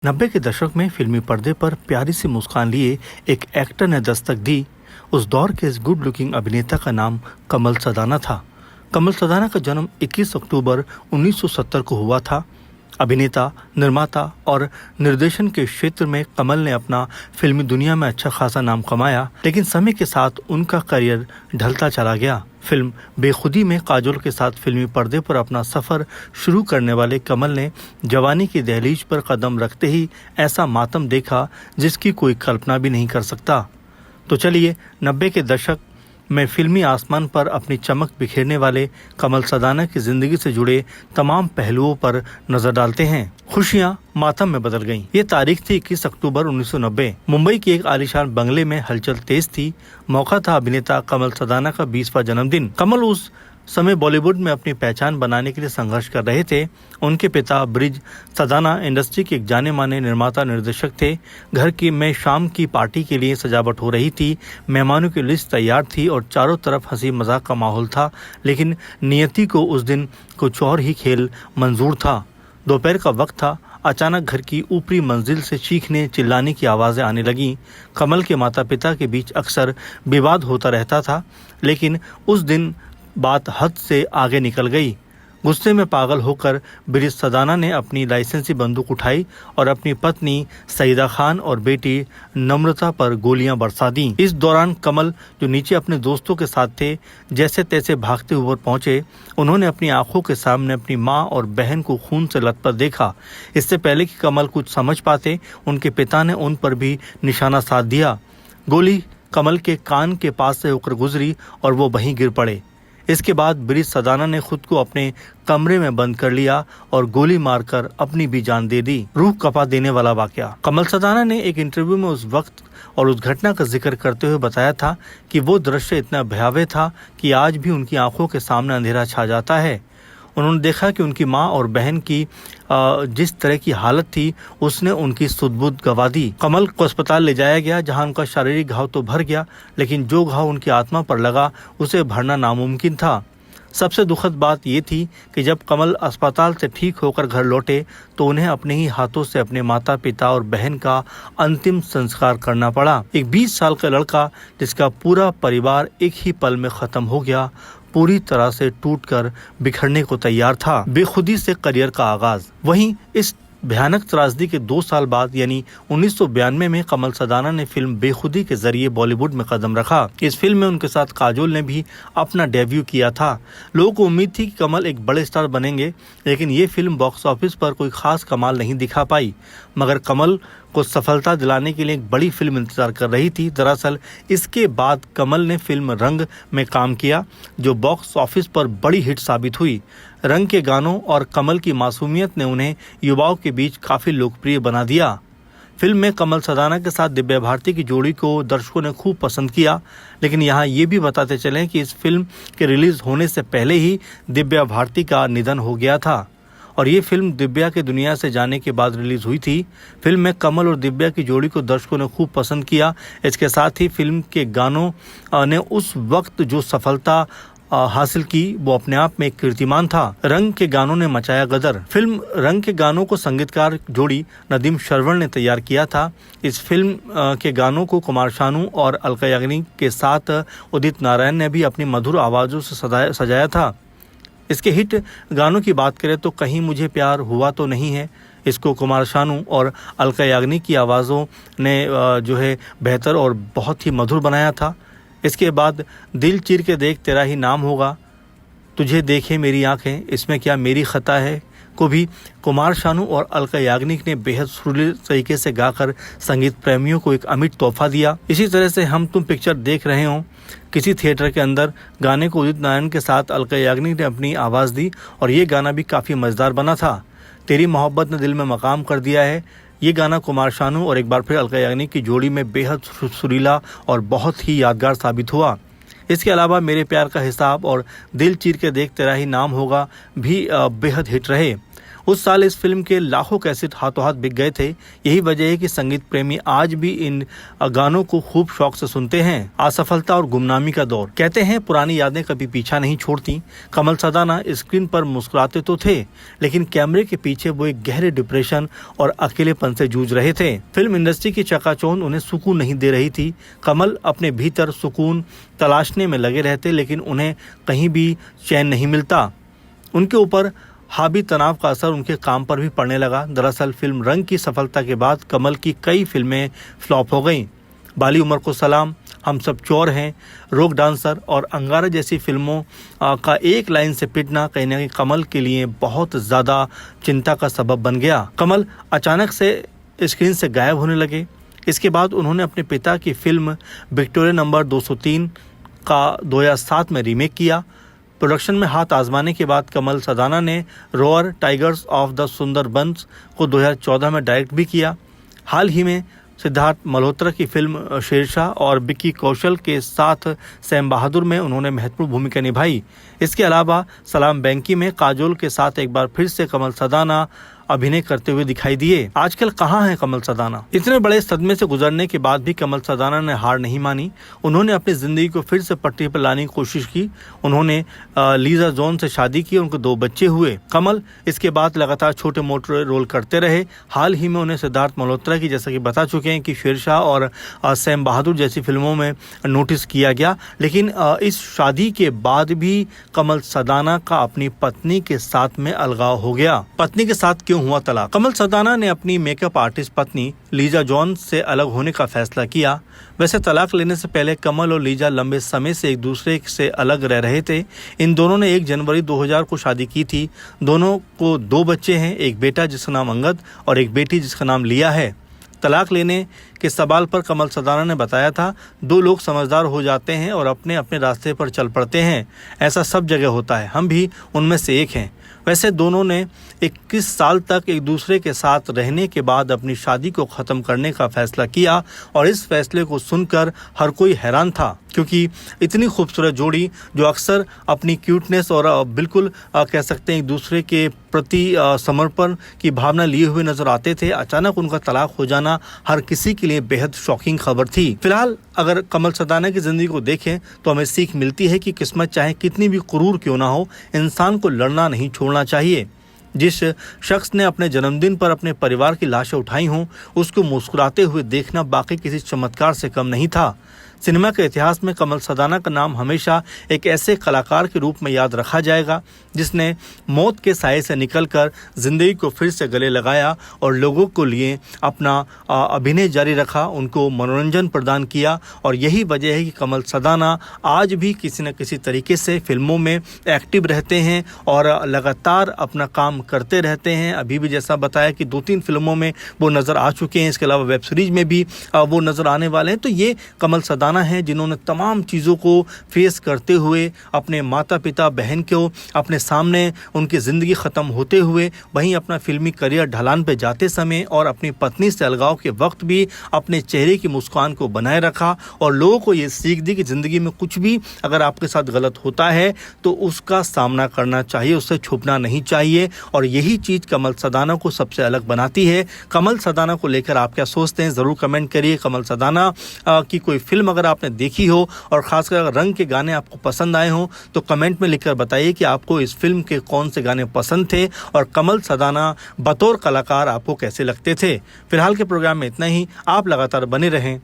90 के दशक में फिल्मी पर्दे पर प्यारी सी मुस्कान लिए एक एक्टर ने दस्तक दी। उस दौर के इस गुड लुकिंग अभिनेता का नाम कमल सदाना था। कमल सदाना का जन्म 21 अक्टूबर 1970 को हुआ था। अभिनेता, निर्माता और निर्देशन के क्षेत्र में कमल ने अपना फिल्मी दुनिया में अच्छा खासा नाम कमाया, लेकिन समय के साथ उनका करियर ढलता चला गया। फिल्म बेखुदी में काजोल के साथ फिल्मी पर्दे पर अपना सफर शुरू करने वाले कमल ने जवानी की दहलीज पर कदम रखते ही ऐसा मातम देखा जिसकी कोई कल्पना भी नहीं कर सकता। तो चलिए 90 के दशक में फिल्मी आसमान पर अपनी चमक बिखेरने वाले कमल सदाना की जिंदगी से जुड़े तमाम पहलुओं पर नजर डालते हैं। खुशियां मातम में बदल गईं। ये तारीख थी 21 अक्टूबर 1990। मुंबई की एक आलीशान बंगले में हलचल तेज थी। मौका था अभिनेता कमल सदाना का 20वां जन्मदिन। कमल उस समय बॉलीवुड में अपनी पहचान बनाने के लिए संघर्ष कर रहे थे। उनके पिता ब्रिज सदाना इंडस्ट्री के एक जाने माने निर्माता निर्देशक थे। घर की में शाम की पार्टी के लिए सजावट हो रही थी। मेहमानों की लिस्ट तैयार थी और चारों तरफ हंसी मजाक का माहौल था, लेकिन नियति को उस दिन कुछ और ही खेल मंजूर था। दोपहर का वक्त था। अचानक घर की ऊपरी मंजिल से चीखने चिल्लाने की आवाज़ें आने लगीं। कमल के माता पिता के बीच अक्सर विवाद होता रहता था, लेकिन उस दिन बात हद से आगे निकल गई। गुस्से में पागल होकर ब्रिज सदाना ने अपनी लाइसेंसी बंदूक उठाई और अपनी पत्नी सईदा खान और बेटी नम्रता पर गोलियां बरसा दी। इस दौरान कमल, जो नीचे अपने दोस्तों के साथ थे, जैसे तैसे भागते हुए पहुंचे। उन्होंने अपनी आंखों के सामने अपनी मां और बहन को खून से लथपथ देखा। इससे पहले कि कमल कुछ समझ पाते, उनके पिता ने उन पर भी निशाना साध दिया। गोली कमल के कान के पास से होकर गुजरी और वो वहीं गिर पड़े। इसके बाद ब्रिज सदाना ने खुद को अपने कमरे में बंद कर लिया और गोली मारकर अपनी भी जान दे दी। रूह कपा देने वाला वाकया। कमल सदाना ने एक इंटरव्यू में उस वक्त और उस घटना का जिक्र करते हुए बताया था कि वो दृश्य इतना भयावह था कि आज भी उनकी आंखों के सामने अंधेरा छा जाता है। उन्होंने देखा कि उनकी मां और बहन की जिस तरह की हालत थी, उसने उनकी सुध-बुध गंवा दी। कमल को अस्पताल ले जाया गया, जहां उनका शारीरिक घाव तो भर गया, लेकिन जो घाव उनकी आत्मा पर लगा उसे भरना नामुमकिन था। सबसे दुखद बात ये थी कि जब कमल अस्पताल से ठीक होकर घर लौटे तो उन्हें अपने ही हाथों से अपने माता पिता और बहन का अंतिम संस्कार करना पड़ा। एक 20 साल का लड़का जिसका पूरा परिवार एक ही पल में खत्म हो गया, पूरी तरह से टूटकर बिखरने को तैयार था। बेखुदी से करियर का आगाज। वहीं इस भयानक त्रासदी के 2 साल बाद यानी 1992 में कमल सदाना ने फिल्म बेखुदी के जरिए बॉलीवुड में कदम रखा। इस फिल्म में उनके साथ काजोल ने भी अपना डेब्यू किया था। लोगों को उम्मीद थी कि कमल एक बड़े स्टार बनेंगे, लेकिन ये फिल्म बॉक्स ऑफिस पर कोई खास कमाल नहीं दिखा पाई। मगर कमल को सफलता दिलाने के लिए एक बड़ी फिल्म इंतजार कर रही थी। दरअसल इसके बाद कमल ने फिल्म रंग में काम किया, जो बॉक्स ऑफिस पर बड़ी हिट साबित हुई। रंग के गानों और कमल की मासूमियत ने उन्हें युवाओं के बीच काफी लोकप्रिय बना दिया। फिल्म में कमल सदाना के साथ दिव्या भारती की जोड़ी को दर्शकों ने खूब पसंद किया, लेकिन यहाँ ये भी बताते चलें कि इस फिल्म के रिलीज होने से पहले ही दिव्या भारती का निधन हो गया था और ये फिल्म दिव्या के दुनिया से जाने के बाद रिलीज हुई थी। फिल्म में कमल और दिव्या की जोड़ी को दर्शकों ने खूब पसंद किया। इसके साथ ही फिल्म के गानों ने उस वक्त जो सफलता हासिल की, वो अपने आप में एक कीर्तिमान था। रंग के गानों ने मचाया गदर। फिल्म रंग के गानों को संगीतकार जोड़ी नदीम श्रवण ने तैयार किया था। इस फिल्म के गानों को कुमार शानू और अलका याग्निक के साथ उदित नारायण ने भी अपनी मधुर आवाज़ों से सजाया था। इसके हिट गानों की बात करें तो कहीं मुझे प्यार हुआ तो नहीं है, इसको कुमार शानू और अलका याग्निक की आवाज़ों ने जो है बेहतर और बहुत ही मधुर बनाया था। इसके बाद दिल चीर के देख तेरा ही नाम होगा, तुझे देखे मेरी आंखें, इसमें क्या मेरी खता है, को भी कुमार शानू और अलका याग्निक ने बेहद सुरीले तरीके से गाकर संगीत प्रेमियों को एक अमिट तोहफा दिया। इसी तरह से हम तुम पिक्चर देख रहे हो किसी थिएटर के अंदर, गाने को उदित नारायण के साथ अलका याग्निक ने अपनी आवाज़ दी और ये गाना भी काफ़ी मज़ेदार बना था। तेरी मोहब्बत ने दिल में मकाम कर दिया है, ये गाना कुमार शानू और एक बार फिर अलका याग्निक की जोड़ी में बेहद सुरीला और बहुत ही यादगार साबित हुआ। इसके अलावा मेरे प्यार का हिसाब और दिल चीर के देख तेरा ही नाम होगा भी बेहद हिट रहे। उस साल इस फिल्म के लाखों कैसेट हाथों हाथ बिक गए थे। यही वजह है कि संगीत प्रेमी आज भी इन गानों को खूब शौक से सुनते हैं। असफलता और गुमनामी का दौर, कहते हैं पुरानी यादें कभी पीछा नहीं छोड़ती। कमल सदाना स्क्रीन पर मुस्कुराते तो थे, लेकिन कैमरे के पीछे वो एक गहरे डिप्रेशन और अकेलेपन से जूझ रहे थे। फिल्म इंडस्ट्री की चकाचौंध उन्हें सुकून नहीं दे रही थी। कमल अपने भीतर सुकून तलाशने में लगे रहते, लेकिन उन्हें कहीं भी चैन नहीं मिलता। उनके ऊपर हावी तनाव का असर उनके काम पर भी पड़ने लगा। दरअसल फिल्म रंग की सफलता के बाद कमल की कई फिल्में फ्लॉप हो गईं। बाली उमर को सलाम, हम सब चोर हैं, रोक डांसर और अंगारा जैसी फिल्मों का एक लाइन से पिटना कहीं न कहीं कमल के लिए बहुत ज़्यादा चिंता का सबब बन गया। कमल अचानक से स्क्रीन से गायब होने लगे। इसके बाद उन्होंने अपने पिता की फिल्म विक्टोरिया नंबर 203 का 2007 में रीमेक किया। प्रोडक्शन में हाथ आजमाने के बाद कमल सदाना ने row or tigers of the Sundarbans को 2014 में डायरेक्ट भी किया। हाल ही में सिद्धार्थ मल्होत्रा की फिल्म शेरशाह और विक्की कौशल के साथ सैम बहादुर में उन्होंने महत्वपूर्ण भूमिका निभाई। इसके अलावा सलाम बैंकी में काजोल के साथ एक बार फिर से कमल सदाना अभिनय करते हुए दिखाई दिए। आजकल कहाँ हैं कमल सदाना? इतने बड़े सदमे से गुजरने के बाद भी कमल सदाना ने हार नहीं मानी। उन्होंने अपनी जिंदगी को फिर से पटरी पर लाने की कोशिश की। उन्होंने लीजा जॉन से शादी की, उनको 2 बच्चे हुए। कमल इसके बाद लगातार छोटे मोटे रोल करते रहे। हाल ही में उन्हें सिद्धार्थ मल्होत्रा की, जैसा कि बता चुके हैं कि शेरशाह और सैम बहादुर जैसी फिल्मों में नोटिस किया गया। लेकिन इस शादी के बाद भी कमल सदाना का अपनी पत्नी के साथ में अलगाव हो गया। पत्नी के साथ क्यों हुआ तलाक? कमल सदाना ने अपनी मेकअप आर्टिस्ट पत्नी लीजा जॉन से अलग होने का फैसला किया। वैसे तलाक लेने से पहले कमल और लीजा लंबे समय से एक दूसरे से अलग रह रहे थे। इन दोनों ने 1 जनवरी 2000 को शादी की थी। दोनों को 2 बच्चे हैं, एक बेटा जिसका नाम अंगद और एक बेटी जिसका नाम लिया है। तलाक लेने के सवाल पर कमल सदाना ने बताया था, 2 लोग समझदार हो जाते हैं और अपने अपने रास्ते पर चल पड़ते हैं। ऐसा सब जगह होता है, हम भी उनमें से एक हैं। वैसे दोनों ने 21 साल तक एक दूसरे के साथ रहने के बाद अपनी शादी को ख़त्म करने का फैसला किया और इस फैसले को सुनकर हर कोई हैरान था, क्योंकि इतनी खूबसूरत जोड़ी जो अक्सर अपनी क्यूटनेस और बिल्कुल कह सकते हैं एक दूसरे के प्रति समर्पण की भावना लिए हुए नजर आते थे, अचानक उनका तलाक हो जाना हर किसी के लिए बेहद शॉकिंग खबर थी। फिलहाल अगर कमल सदाना की जिंदगी को देखें तो हमें सीख मिलती है कि किस्मत चाहे कितनी भी क्रूर क्यों ना हो, इंसान को लड़ना नहीं छोड़ना चाहिए। जिस शख्स ने अपने जन्मदिन पर अपने परिवार की लाशें उठाई हों, उसको मुस्कुराते हुए देखना बाकी किसी चमत्कार से कम नहीं था। सिनेमा के इतिहास में कमल सदाना का नाम हमेशा एक ऐसे कलाकार के रूप में याद रखा जाएगा जिसने मौत के साए से निकलकर जिंदगी को फिर से गले लगाया और लोगों को लिए अपना अभिनय जारी रखा, उनको मनोरंजन प्रदान किया। और यही वजह है कि कमल सदाना आज भी किसी न किसी तरीके से फिल्मों में एक्टिव रहते हैं और लगातार अपना काम करते रहते हैं। अभी भी जैसा बताया कि 2-3 फिल्मों में वो नज़र आ चुके हैं, इसके अलावा वेब सीरीज में भी वो नज़र आने वाले हैं। तो ये कमल सदाना हैं जिन्होंने तमाम चीज़ों को फेस करते हुए अपने माता पिता बहन को अपने सामने उनकी ज़िंदगी ख़त्म होते हुए वहीं अपना फिल्मी करियर ढलान पे जाते समय और अपनी पत्नी से अलगाव के वक्त भी अपने चेहरे की मुस्कान को बनाए रखा और लोगों को ये सीख दी कि ज़िंदगी में कुछ भी अगर आपके साथ गलत होता है तो उसका सामना करना चाहिए, उससे छुपना नहीं चाहिए। और यही चीज़ कमल सदाना को सबसे अलग बनाती है। कमल सदाना को लेकर आप क्या सोचते हैं, ज़रूर कमेंट करिए। कमल सदाना की कोई फिल्म अगर आपने देखी हो और खासकर अगर रंग के गाने आपको पसंद आए हों तो कमेंट में लिखकर बताइए कि आपको इस फिल्म के कौन से गाने पसंद थे और कमल सदाना बतौर कलाकार आपको कैसे लगते थे। फिलहाल के प्रोग्राम में इतना ही। आप लगातार बने रहें